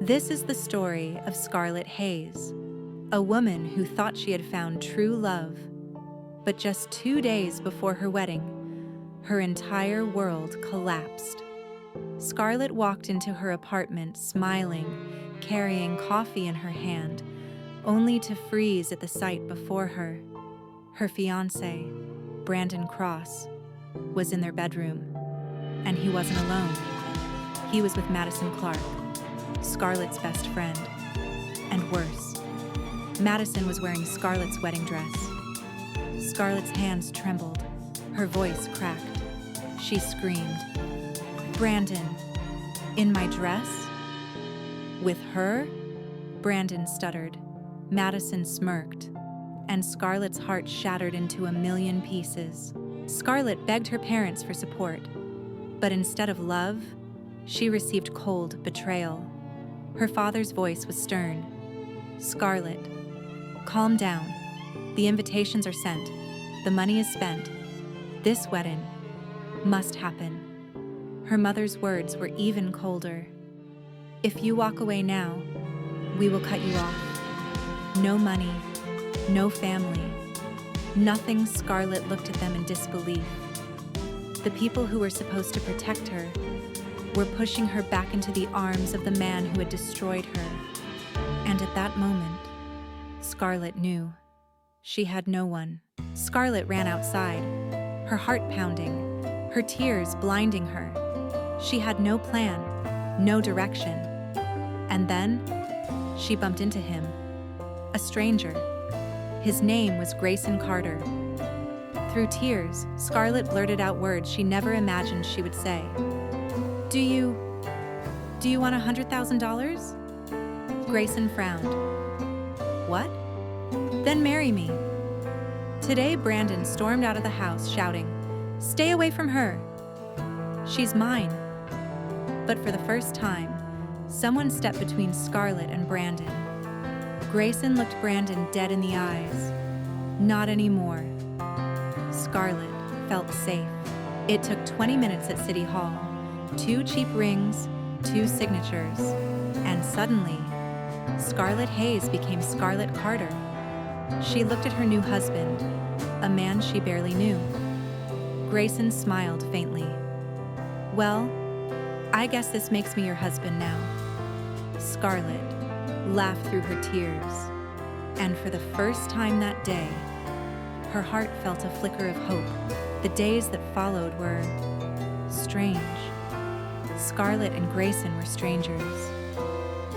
This is the story of Scarlett Hayes, a woman who thought she had found true love. But just 2 days before her wedding, her entire world collapsed. Scarlett walked into her apartment smiling, carrying coffee in her hand, only to freeze at the sight before her. Her fiancé, Brandon Cross, was in their bedroom, and he wasn't alone. He was with Madison Clark, Scarlett's best friend. And worse, Madison was wearing Scarlett's wedding dress. Scarlett's hands trembled, her voice cracked. She screamed, "Brandon, in my dress? With her?" Brandon stuttered. Madison smirked, and Scarlett's heart shattered into a million pieces. Scarlett begged her parents for support, but instead of love, she received cold betrayal. Her father's voice was stern. "Scarlett, calm down. The invitations are sent. The money is spent. This wedding must happen." Her mother's words were even colder. "If you walk away now, we will cut you off. No money, no family, nothing." Scarlett looked at them in disbelief. The people who were supposed to protect her were pushing her back into the arms of the man who had destroyed her. And at that moment, Scarlett knew she had no one. Scarlett ran outside, her heart pounding, her tears blinding her. She had no plan, no direction. And then, she bumped into him, a stranger. His name was Grayson Carter. Through tears, Scarlett blurted out words she never imagined she would say. Do you want $100,000? Grayson frowned. What? Then marry me. Today, Brandon stormed out of the house shouting, "Stay away from her. She's mine." But for the first time, someone stepped between Scarlett and Brandon. Grayson looked Brandon dead in the eyes. Not anymore. Scarlett felt safe. It took 20 minutes at City Hall, 2 cheap rings, 2 signatures, and suddenly, Scarlett Hayes became Scarlett Carter. She looked at her new husband, a man she barely knew. Grayson smiled faintly. "Well, I guess this makes me your husband now." Scarlett laughed through her tears, and for the first time that day, her heart felt a flicker of hope. The days that followed were strange. Scarlett and Grayson were strangers,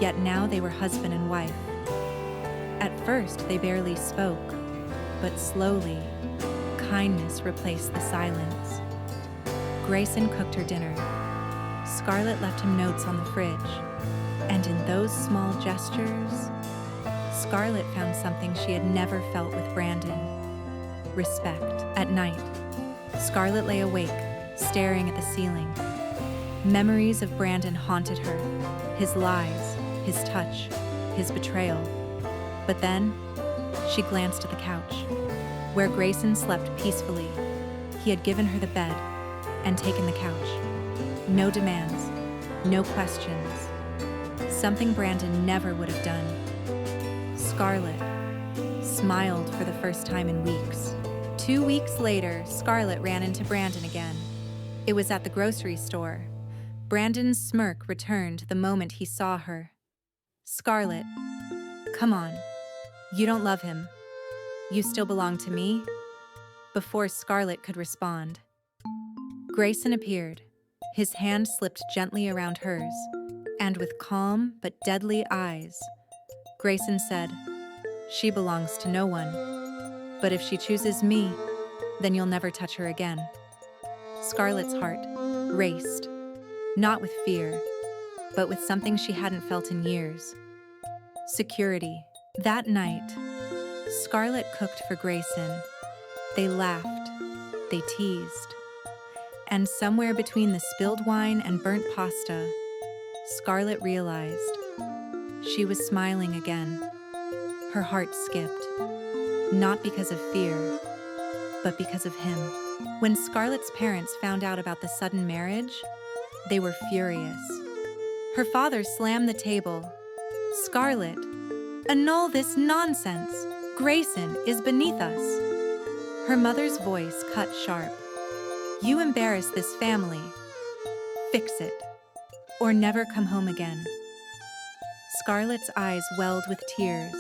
yet now they were husband and wife. At first, they barely spoke, but slowly, kindness replaced the silence. Grayson cooked her dinner. Scarlett left him notes on the fridge, and in those small gestures, Scarlett found something she had never felt with Brandon: respect. At night, Scarlett lay awake, staring at the ceiling. Memories of Brandon haunted her, his lies, his touch, his betrayal. But then, she glanced at the couch, where Grayson slept peacefully. He had given her the bed and taken the couch. No demands, no questions. Something Brandon never would have done. Scarlett smiled for the first time in weeks. 2 weeks later, Scarlett ran into Brandon again. It was at the grocery store. Brandon's smirk returned the moment he saw her. "Scarlett, come on. You don't love him. You still belong to me?" Before Scarlett could respond, Grayson appeared. His hand slipped gently around hers, and with calm but deadly eyes, Grayson said, "She belongs to no one. But if she chooses me, then you'll never touch her again." Scarlett's heart raced, not with fear, but with something she hadn't felt in years: security. That night, Scarlett cooked for Grayson. They laughed, they teased, and somewhere between the spilled wine and burnt pasta, Scarlett realized she was smiling again. Her heart skipped, not because of fear, but because of him. When Scarlett's parents found out about the sudden marriage, they were furious. Her father slammed the table, Scarlett, annul this nonsense. Grayson is beneath us. Her mother's voice cut sharp. You embarrass this family. Fix it, or never come home again. Scarlett's eyes welled with tears,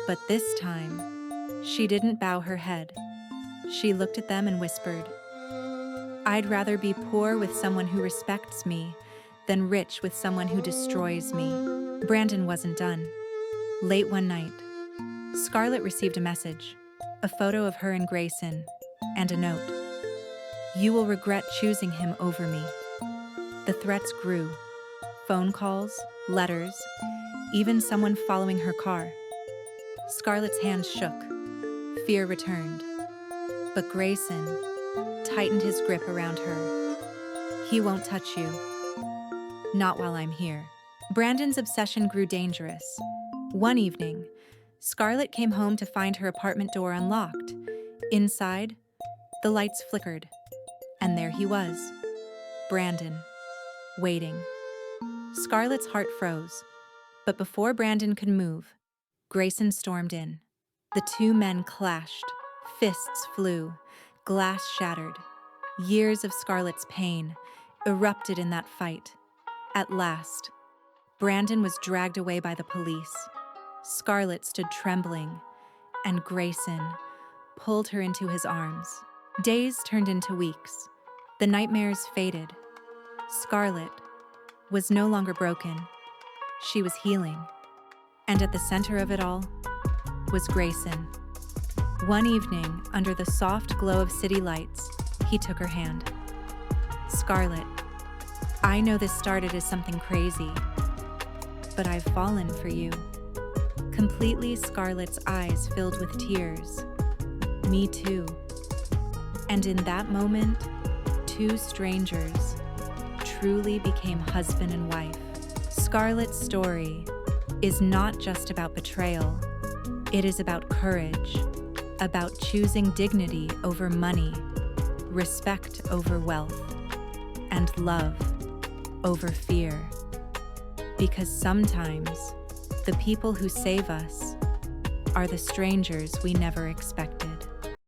but this time, she didn't bow her head. She looked at them and whispered, I'd rather be poor with someone who respects me than rich with someone who destroys me. Brandon wasn't done. Late one night, Scarlett received a message, a photo of her and Grayson, and a note. You will regret choosing him over me. The threats grew. Phone calls, letters, even someone following her car. Scarlett's hands shook. Fear returned. But Grayson tightened his grip around her. He won't touch you. Not while I'm here. Brandon's obsession grew dangerous. One evening, Scarlett came home to find her apartment door unlocked. Inside, the lights flickered. And there he was, Brandon, waiting. Scarlett's heart froze. But before Brandon could move, Grayson stormed in. The two men clashed. Fists flew. Glass shattered. Years of Scarlett's pain erupted in that fight. At last, Brandon was dragged away by the police. Scarlett stood trembling, and Grayson pulled her into his arms. Days turned into weeks. The nightmares faded. Scarlett was no longer broken. She was healing. And at the center of it all was Grayson. One evening, under the soft glow of city lights, he took her hand. Scarlett, I know this started as something crazy, but I've fallen for you. Completely, Scarlett's eyes filled with tears. Me too. And in that moment, two strangers truly became husband and wife. Scarlett's story is not just about betrayal. It is about courage, about choosing dignity over money, respect over wealth, and love over fear. Because sometimes the people who save us are the strangers we never expected.